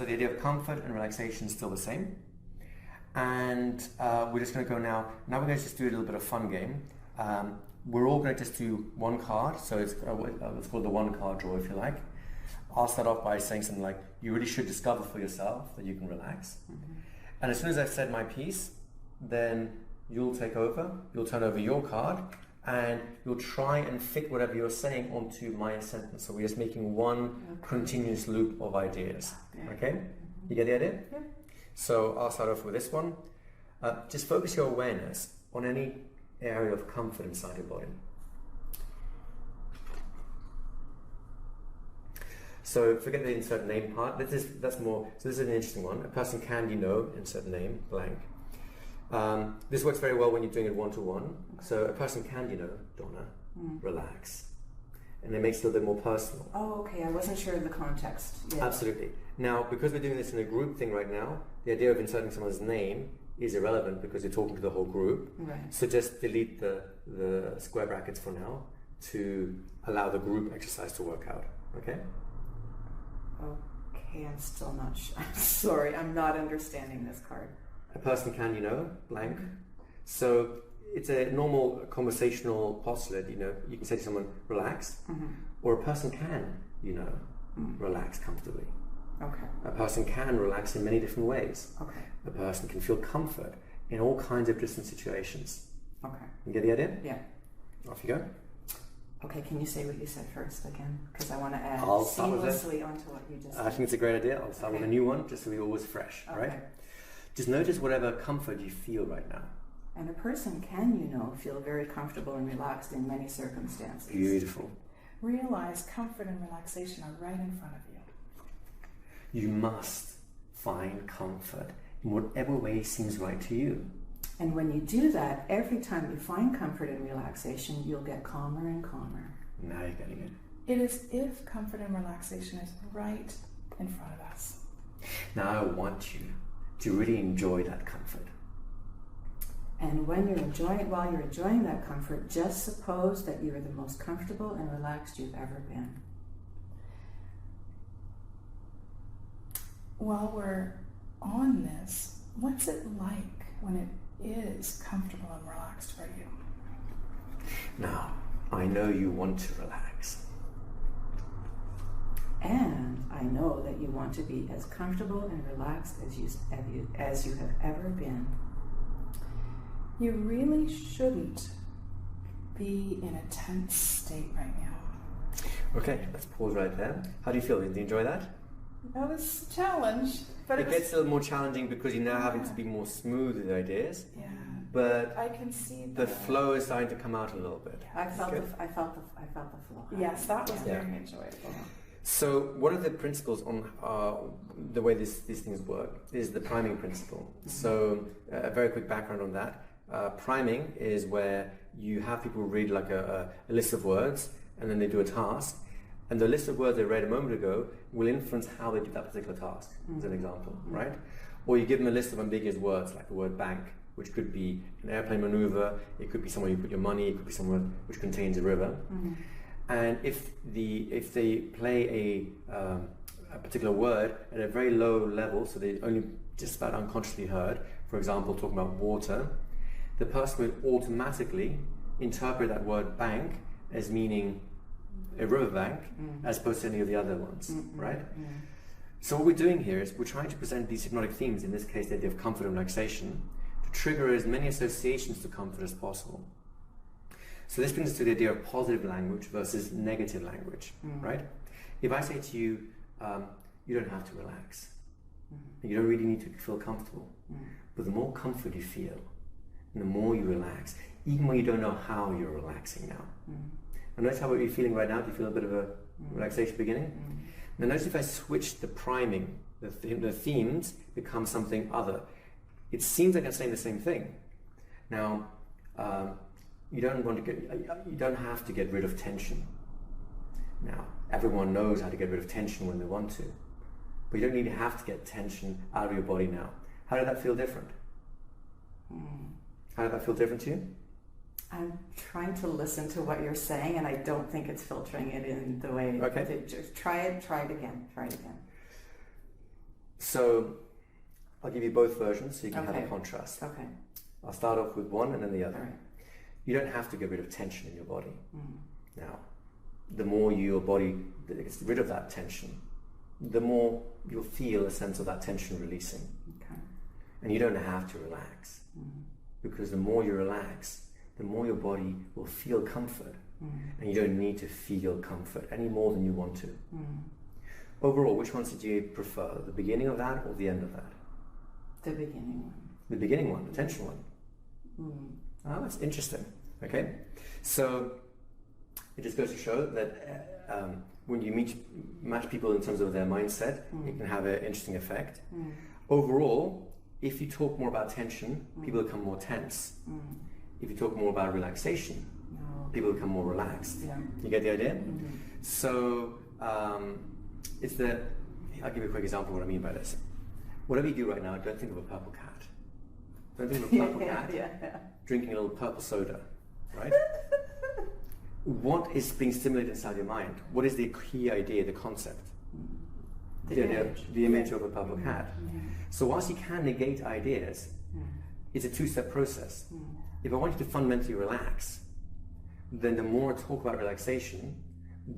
So the idea of comfort and relaxation is still the same. And we're just going to go now. Now we're going to just do a little bit of fun game. We're all going to just do one card. So it's called the one card draw, if you like. I'll start off by saying something like, you really should discover for yourself that you can relax. Mm-hmm. And as soon as I've said my piece, then you'll take over, you'll turn over your card, and you'll try and fit whatever you're saying onto my sentence. So we're just making one continuous loop of ideas. Okay? You get the idea? Yeah. So I'll start off with this one. Just focus your awareness on any area of comfort inside your body. So forget the insert name part. That's more. So this is an interesting one. A person can, insert name, blank. This works very well when you're doing it one-to-one. So a person can, Donna, relax. And it makes it a little bit more personal. Oh, okay. I wasn't sure of the context. Yeah. Absolutely. Now, because we're doing this in a group thing right now, the idea of inserting someone's name is irrelevant because you're talking to the whole group. Right. So just delete the square brackets for now to allow the group exercise to work out. Okay? Okay, I'm still not sure. I'm sorry, I'm not understanding this card. A person can, blank. So it's a normal conversational postulate, you can say to someone, relax, or a person can, relax comfortably. Okay. A person can relax in many different ways. Okay. A person can feel comfort in all kinds of different situations. Okay. You get the idea? Yeah. Off you go. Okay, can you say what you said first again? Because I want to add I'll start seamlessly onto what you just said. I think it's a great idea. I'll start with a new one, just so we're always fresh, okay. Right? Just notice whatever comfort you feel right now. And a person can, feel very comfortable and relaxed in many circumstances. Beautiful. Realize comfort and relaxation are right in front of you. You must find comfort in whatever way seems right to you. And when you do that, every time you find comfort and relaxation, you'll get calmer and calmer. Now you're getting it. It is if comfort and relaxation is right in front of us. Now I want you to really enjoy that comfort. And while you're enjoying that comfort, just suppose that you are the most comfortable and relaxed you've ever been. While we're on this, what's it like when it is comfortable and relaxed for you? Now, I know you want to relax. And I know that you want to be as comfortable and relaxed as you have ever been. You really shouldn't be in a tense state right now. Okay, let's pause right there. How do you feel? Did you enjoy that? That was a challenge, but it gets a little more challenging because you're now having to be more smooth with ideas. Yeah. But I can see the flow is starting to come out a little bit. I felt the flow. Yes, that was very enjoyable. So one of the principles on the way these things work is the priming principle. So a very quick background on that. Priming is where you have people read like a list of words and then they do a task. And the list of words they read a moment ago will influence how they do that particular task, as an example, right? Or you give them a list of ambiguous words, like the word bank, which could be an airplane maneuver, it could be somewhere you put your money, it could be somewhere which contains a river. And if they play a particular word at a very low level, so they only just about unconsciously heard, for example, talking about water, the person will automatically interpret that word bank as meaning a riverbank as opposed to any of the other ones, right? So what we're doing here is we're trying to present these hypnotic themes, in this case the idea of comfort and relaxation, to trigger as many associations to comfort as possible. So this brings us to the idea of positive language versus negative language, right? If I say to you, you don't have to relax, you don't really need to feel comfortable, but the more comfort you feel, and the more you relax, even when you don't know how you're relaxing now. And notice how you're feeling right now. Do you feel a bit of a relaxation beginning? Now notice if I switch the priming, the themes become something other. It seems like I'm saying the same thing. Now, you don't have to get rid of tension. Now, everyone knows how to get rid of tension when they want to, but you don't have to get tension out of your body now. How did that feel different? How did that feel different to you? I'm trying to listen to what you're saying, and I don't think it's filtering it in the way. Okay. Try it again. So I'll give you both versions so you can have Okay. a contrast. Okay. I'll start off with one and then the other. All right. You don't have to get rid of tension in your body. Mm. Now, the more your body gets rid of that tension, the more you'll feel a sense of that tension releasing. Okay. And you don't have to relax. Mm. Because the more you relax, the more your body will feel comfort. Mm. And you don't need to feel comfort any more than you want to. Mm. Overall, which ones did you prefer? The beginning of that or the end of that? The beginning one. The beginning one, the tension one. Mm. Ah, that's interesting. Okay, so it just goes to show that when you match people in terms of their mindset, it can have an interesting effect. Mm. Overall, if you talk more about tension, people become more tense. Mm. If you talk more about relaxation, No. people become more relaxed. Yeah. You get the idea? Mm-hmm. So I'll give you a quick example of what I mean by this. Whatever you do right now, don't think of a purple cat. Don't think of a purple cat Yeah. drinking a little purple soda, right? What is being stimulated inside your mind? What is the key idea, the concept? The image of a purple cat. So whilst you can negate ideas, it's a two-step process. If I want you to fundamentally relax, then the more I talk about relaxation,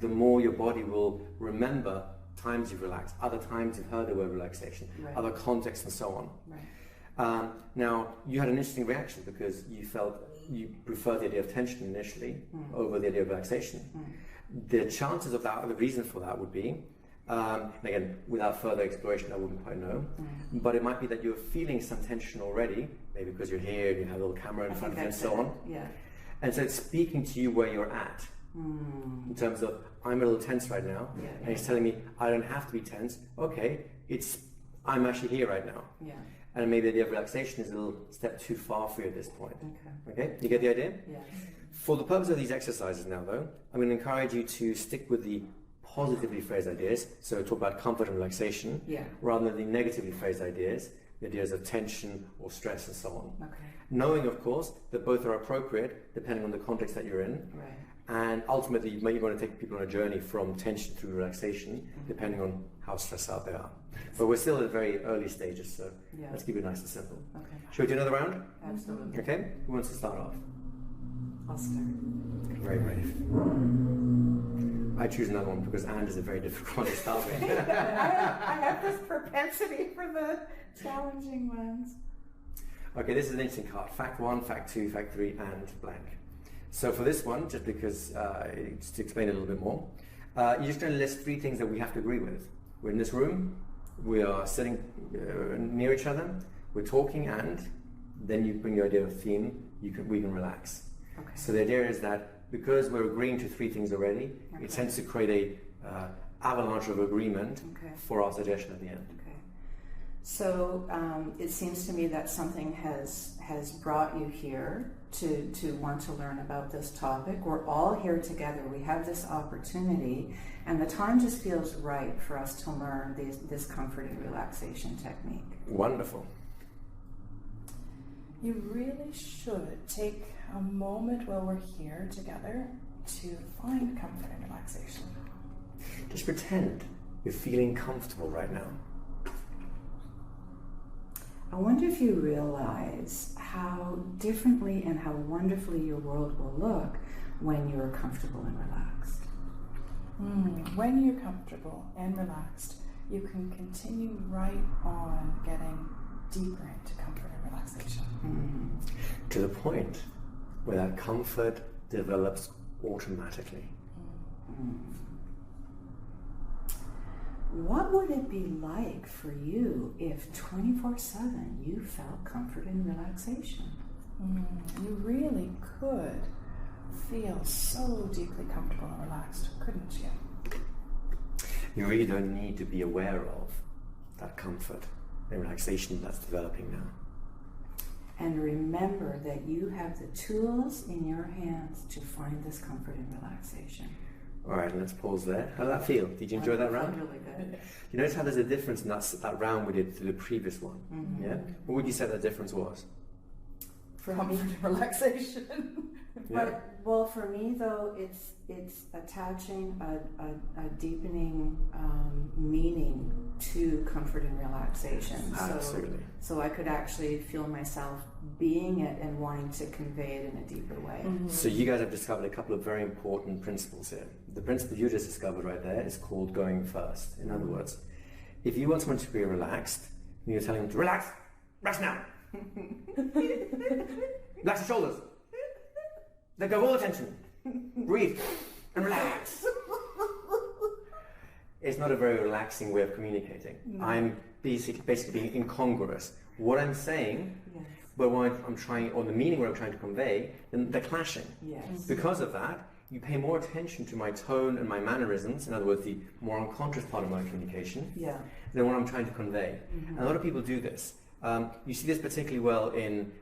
the more your body will remember times you've relaxed, other times you've heard the word relaxation, Right. other contexts and so on. Right. Now, you had an interesting reaction because you felt you preferred the idea of tension initially over the idea of relaxation. The chances of that, the reason for that would be, again, without further exploration, I wouldn't quite know, but it might be that you're feeling some tension already, maybe because you're here and you have a little camera in front of you and so on. Yeah. And so it's speaking to you where you're at. In terms of, I'm a little tense right now, Yeah. and it's telling me I don't have to be tense. Okay, I'm actually here right now. Yeah. And maybe the idea of relaxation is a little step too far for you at this point. Okay. Okay, you get the idea? Yeah. For the purpose of these exercises now though, I'm going to encourage you to stick with the positively phrased ideas, so talk about comfort and relaxation, Yeah. rather than the negatively phrased ideas, the ideas of tension or stress and so on. Okay. Knowing, of course, that both are appropriate depending on the context that you're in. Right. And ultimately, you might want to take people on a journey from tension through relaxation, depending on how stressed out they are. But we're still at very early stages, so Yeah. let's keep it nice and simple. Okay. Shall we do another round? Absolutely. Okay? Who wants to start off? I'll start. Very brave. I choose another one because and is a very difficult one to start with. I have this propensity for the challenging ones. Okay, this is an interesting card. Fact 1, Fact 2, Fact 3, and blank. So for this one, just because, just to explain it a little bit more, you're just going to list 3 things that we have to agree with. We're in this room, we are sitting near each other, we're talking, and then you bring your idea of theme, we can relax. Okay. So the idea is that because we're agreeing to 3 things already, Okay. it tends to create a avalanche of agreement Okay. for our suggestion at the end. Okay. So it seems to me that something has brought you here to want to learn about this topic. We're all here together. We have this opportunity, and the time just feels right for us to learn this comforting relaxation technique. Wonderful. You really should take a moment while we're here together to find comfort and relaxation. Just pretend you're feeling comfortable right now. I wonder if you realize how differently and how wonderfully your world will look when you're comfortable and relaxed. When you're comfortable and relaxed, you can continue right on getting deeper into comfort and relaxation. To the point where that comfort develops automatically. What would it be like for you if 24/7 you felt comfort and relaxation? You really could feel so deeply comfortable and relaxed, couldn't you? You really don't need to be aware of that comfort and relaxation that's developing now. And remember that you have the tools in your hands to find this comfort and relaxation. All right, let's pause there. How did that feel? Did you enjoy that round? Really good. You notice how there's a difference in that round we did to the previous one? Yeah? What would you say that difference was? comfort and relaxation. But, well, for me though, it's attaching a deepening meaning to comfort and relaxation. Absolutely. So I could actually feel myself being it and wanting to convey it in a deeper way. Mm-hmm. So you guys have discovered a couple of very important principles here. The principle you just discovered right there is called going first. In other words, if you want someone to be relaxed, you're telling them to relax now. Relax your shoulders. Let go of all attention. Breathe and relax. It's not a very relaxing way of communicating. No. I'm basically being incongruous. What I'm saying, Yes. but what I'm trying, or the meaning what I'm trying to convey, then they're clashing. Yes. Because of that, you pay more attention to my tone and my mannerisms, in other words, the more unconscious part of my communication, Yeah. than what I'm trying to convey. Mm-hmm. And a lot of people do this. You see this particularly well in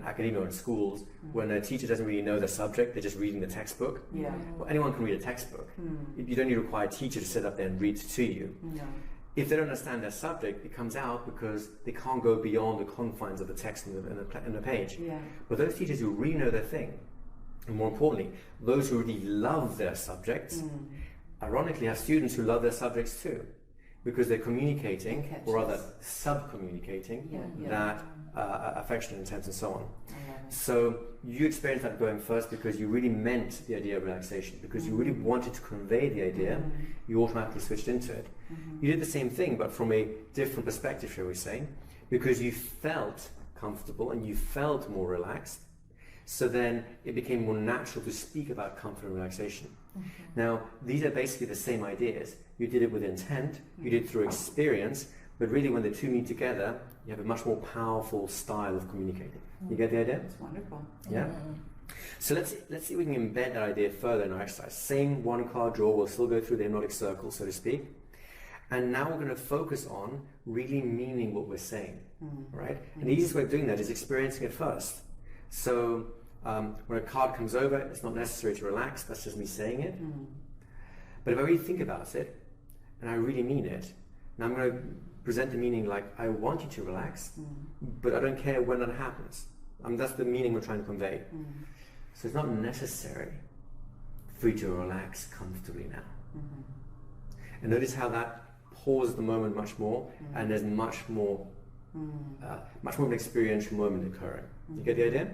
academia or in schools, when a teacher doesn't really know the subject, they're just reading the textbook. Yeah. Well, anyone can read a textbook. You don't need to require a teacher to sit up there and read to you. No. If they don't understand their subject, it comes out because they can't go beyond the confines of the text in the page. Yeah. But those teachers who really know their thing, and more importantly, those who really love their subjects, ironically have students who love their subjects too, because they're communicating, Catches. or rather sub-communicating, Yeah, yeah. that affection, intent, and so on. I love it. So you experienced that going first because you really meant the idea of relaxation, because you really wanted to convey the idea, you automatically switched into it. You did the same thing, but from a different perspective, shall we say, because you felt comfortable and you felt more relaxed. So then it became more natural to speak about comfort and relaxation. Now, these are basically the same ideas. You did it with intent, you did it through experience, but really when the two meet together, you have a much more powerful style of communicating. You get the idea? It's wonderful. Yeah? So let's see if we can embed that idea further in our exercise. Same one card draw, we'll still go through the hypnotic circle, so to speak. And now we're going to focus on really meaning what we're saying, right? And the easiest way of doing that is experiencing it first. So when a card comes over, it's not necessary to relax, that's just me saying it. But if I really think about it, and I really mean it, now I'm going to present the meaning like, I want you to relax, but I don't care when that happens. That's the meaning we're trying to convey. So it's not necessary for you to relax comfortably now. And notice how that pauses the moment much more, and there's much more of an experiential moment occurring. You get the idea?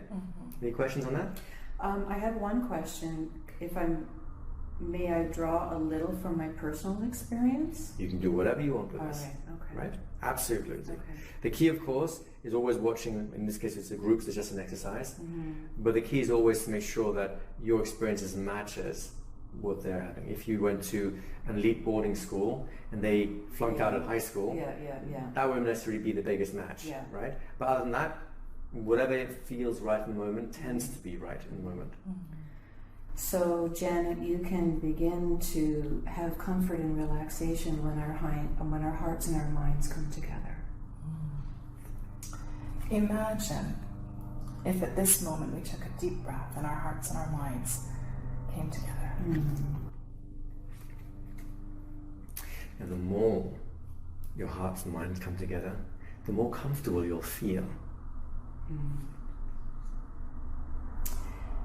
Any questions on that? I have one question. May I draw a little from my personal experience? You can do whatever you want with All this. right, okay. Right? Absolutely. Okay. The key, of course, is always watching. In this case, it's a group, so it's just an exercise. But the key is always to make sure that your experiences matches what they're having. If you went to an elite boarding school and they flunked out at high school, Yeah. that wouldn't necessarily be the biggest match, Yeah. right? But other than that, whatever feels right in the moment tends to be right in the moment. So, Janet, you can begin to have comfort and relaxation when our hearts and our minds come together. Imagine if at this moment we took a deep breath and our hearts and our minds came together. And the more your hearts and minds come together, the more comfortable you'll feel.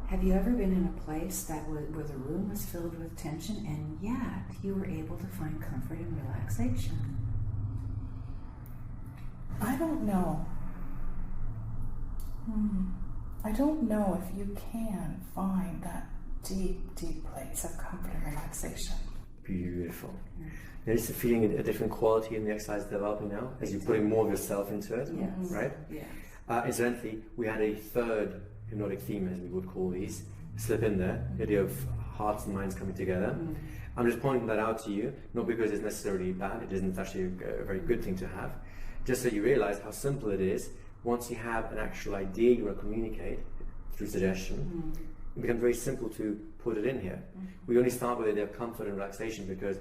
Have you ever been in a place where the room was filled with tension and yet you were able to find comfort and relaxation? I don't know. I don't know if you can find that deep, deep place of comfort and relaxation. Beautiful. Notice the feeling a different quality in the exercise developing now as you're putting more of yourself into it, Yes. right? Yeah. Incidentally, we had a third hypnotic theme, as we would call these, slip in there, the idea of hearts and minds coming together. I'm just pointing that out to you, not because it's necessarily bad, it isn't actually a very good thing to have, just so you realize how simple it is. Once you have an actual idea you want to communicate through suggestion, it becomes very simple to put it in here. We only start with the idea of comfort and relaxation because,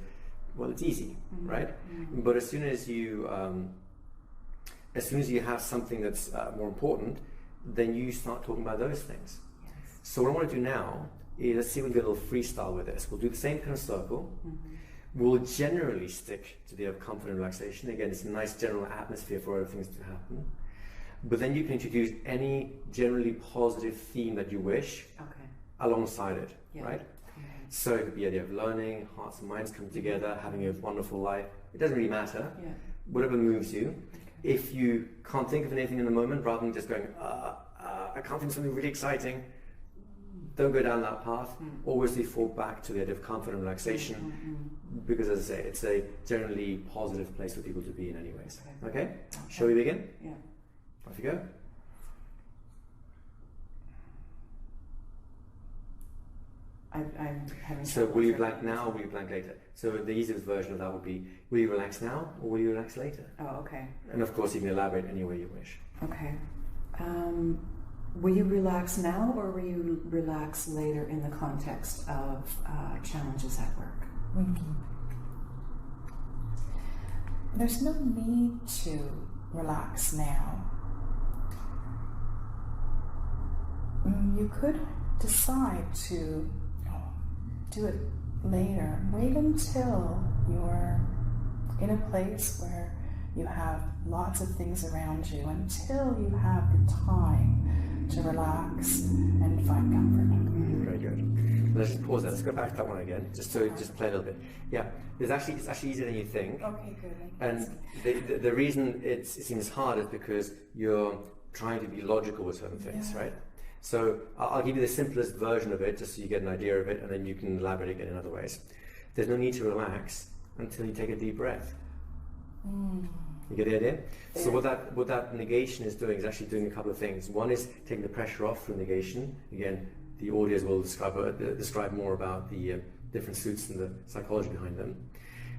well, it's easy, right? But as soon as you have something that's more important, then you start talking about those things. Yes. So what I want to do now is, let's see if we can get a little freestyle with this. We'll do the same kind of circle. We'll generally stick to the comfort and relaxation. Again, it's a nice general atmosphere for other things to happen. But then you can introduce any generally positive theme that you wish alongside it, right? So it could be the idea of learning, hearts and minds come together, having a wonderful life. It doesn't really matter. Whatever moves you. If you can't think of anything in the moment, rather than just going, I can't think of something really exciting, don't go down that path. Always default back to the idea of comfort and relaxation, because as I say, it's a generally positive place for people to be in anyways. Okay? Shall we begin? Yeah. Off you go. I'm having So will you blank now or will you blank later? So the easiest version of that would be, will you relax now or will you relax later? Oh, okay. And of course you can elaborate any way you wish. Okay. Will you relax now or will you relax later in the context of challenges at work? There's no need to relax now. You could decide to do it later. Wait until you're in a place where you have lots of things around you, until you have the time to relax and find comfort. Very good. Let's just pause there. Let's go back to that one again, just to play a little bit. Yeah, it's actually easier than you think. Okay, good. And the reason it seems hard is because you're trying to be logical with certain things, right? So I'll give you the simplest version of it, just so you get an idea of it, and then you can elaborate again in other ways. There's no need to relax until you take a deep breath. You get the idea? So what that negation is doing is actually doing a couple of things. One is taking the pressure off through negation. Again, the audios will describe more about the different suits and the psychology behind them.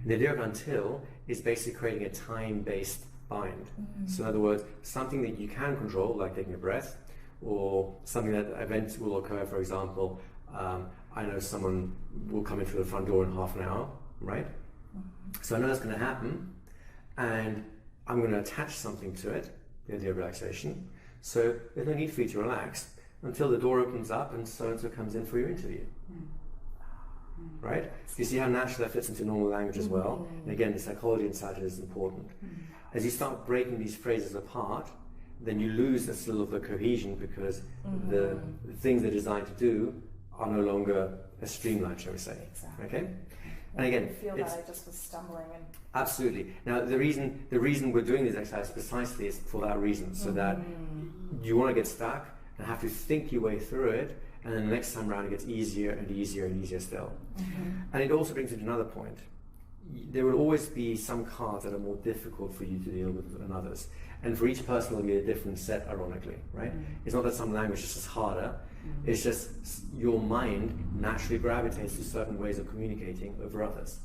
And the idea of until is basically creating a time-based bind. So in other words, something that you can control, like taking a breath, or something that event will occur. For example, I know someone will come in through the front door in half an hour, right? So I know that's going to happen, and I'm going to attach something to it, the idea of relaxation. So there's no need for you to relax until the door opens up and so-and-so comes in for your interview. Right? You see how naturally that fits into normal language as well? And again, the psychology inside it is important. As you start breaking these phrases apart, then you lose a little of the cohesion, because the things they're designed to do are no longer as streamlined, shall we say. Exactly. Okay? And again, I feel that I just was stumbling and absolutely. Now the reason we're doing this exercise precisely is for that reason, so that you want to get stuck and have to think your way through it, and then the next time around it gets easier and easier and easier still. And it also brings me to another point. There will always be some cards that are more difficult for you to deal with than others. And for each person will be a different set, ironically, right? It's not that some language is just harder, it's just your mind naturally gravitates to certain ways of communicating over others.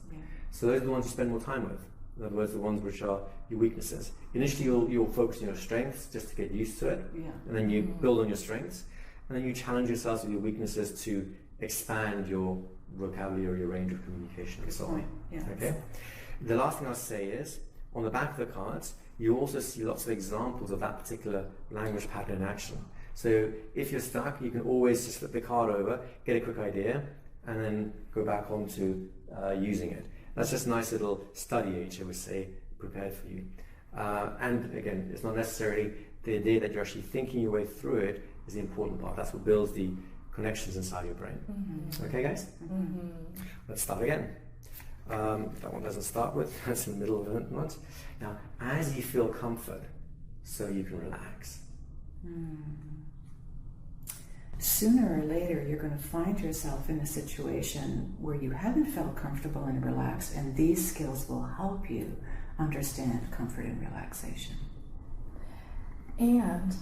So those are the ones you spend more time with. In other words, the ones which are your weaknesses. Initially you'll focus on your strengths just to get used to it, and then you build on your strengths, and then you challenge yourselves with your weaknesses to expand your vocabulary, your range of communication, and so on. Okay? The last thing I'll say is, on the back of the cards, you also see lots of examples of that particular language pattern in action. So if you're stuck, you can always just flip the card over, get a quick idea, and then go back on to using it. That's just a nice little study aid, I would say, prepared for you. And again, it's not necessarily the idea that you're actually thinking your way through it is the important part. That's what builds the connections inside your brain. Okay, guys? Let's start again. That one doesn't start with, that's in the middle of it once. Now, as you feel comfort, so you can relax. Sooner or later, you're going to find yourself in a situation where you haven't felt comfortable and relaxed, and these skills will help you understand comfort and relaxation. And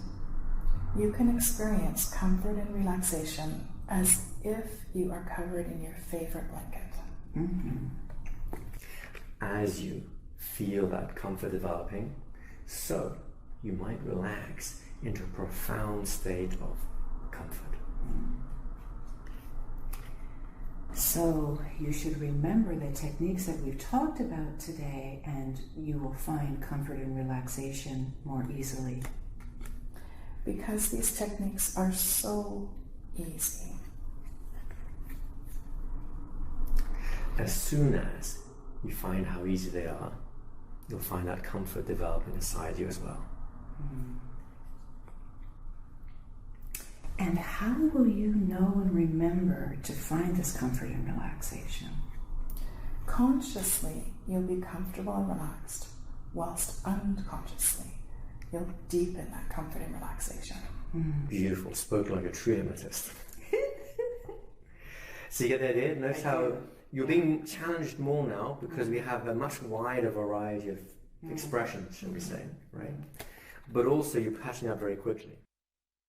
you can experience comfort and relaxation as if you are covered in your favorite blanket. As you feel that comfort developing, so you might relax into a profound state of comfort. So you should remember the techniques that we've talked about today, and you will find comfort and relaxation more easily. Because these techniques are so easy. As soon as you find how easy they are, you'll find that comfort developing inside you as well. And how will you know and remember to find this comfort and relaxation? Consciously, you'll be comfortable and relaxed, whilst unconsciously, you'll deepen that comfort and relaxation. Beautiful. Spoken like a true hypnotist. So you get the idea? Notice how you're being challenged more now because we have a much wider variety of expressions, shall we say, right? But also you're patching up very quickly.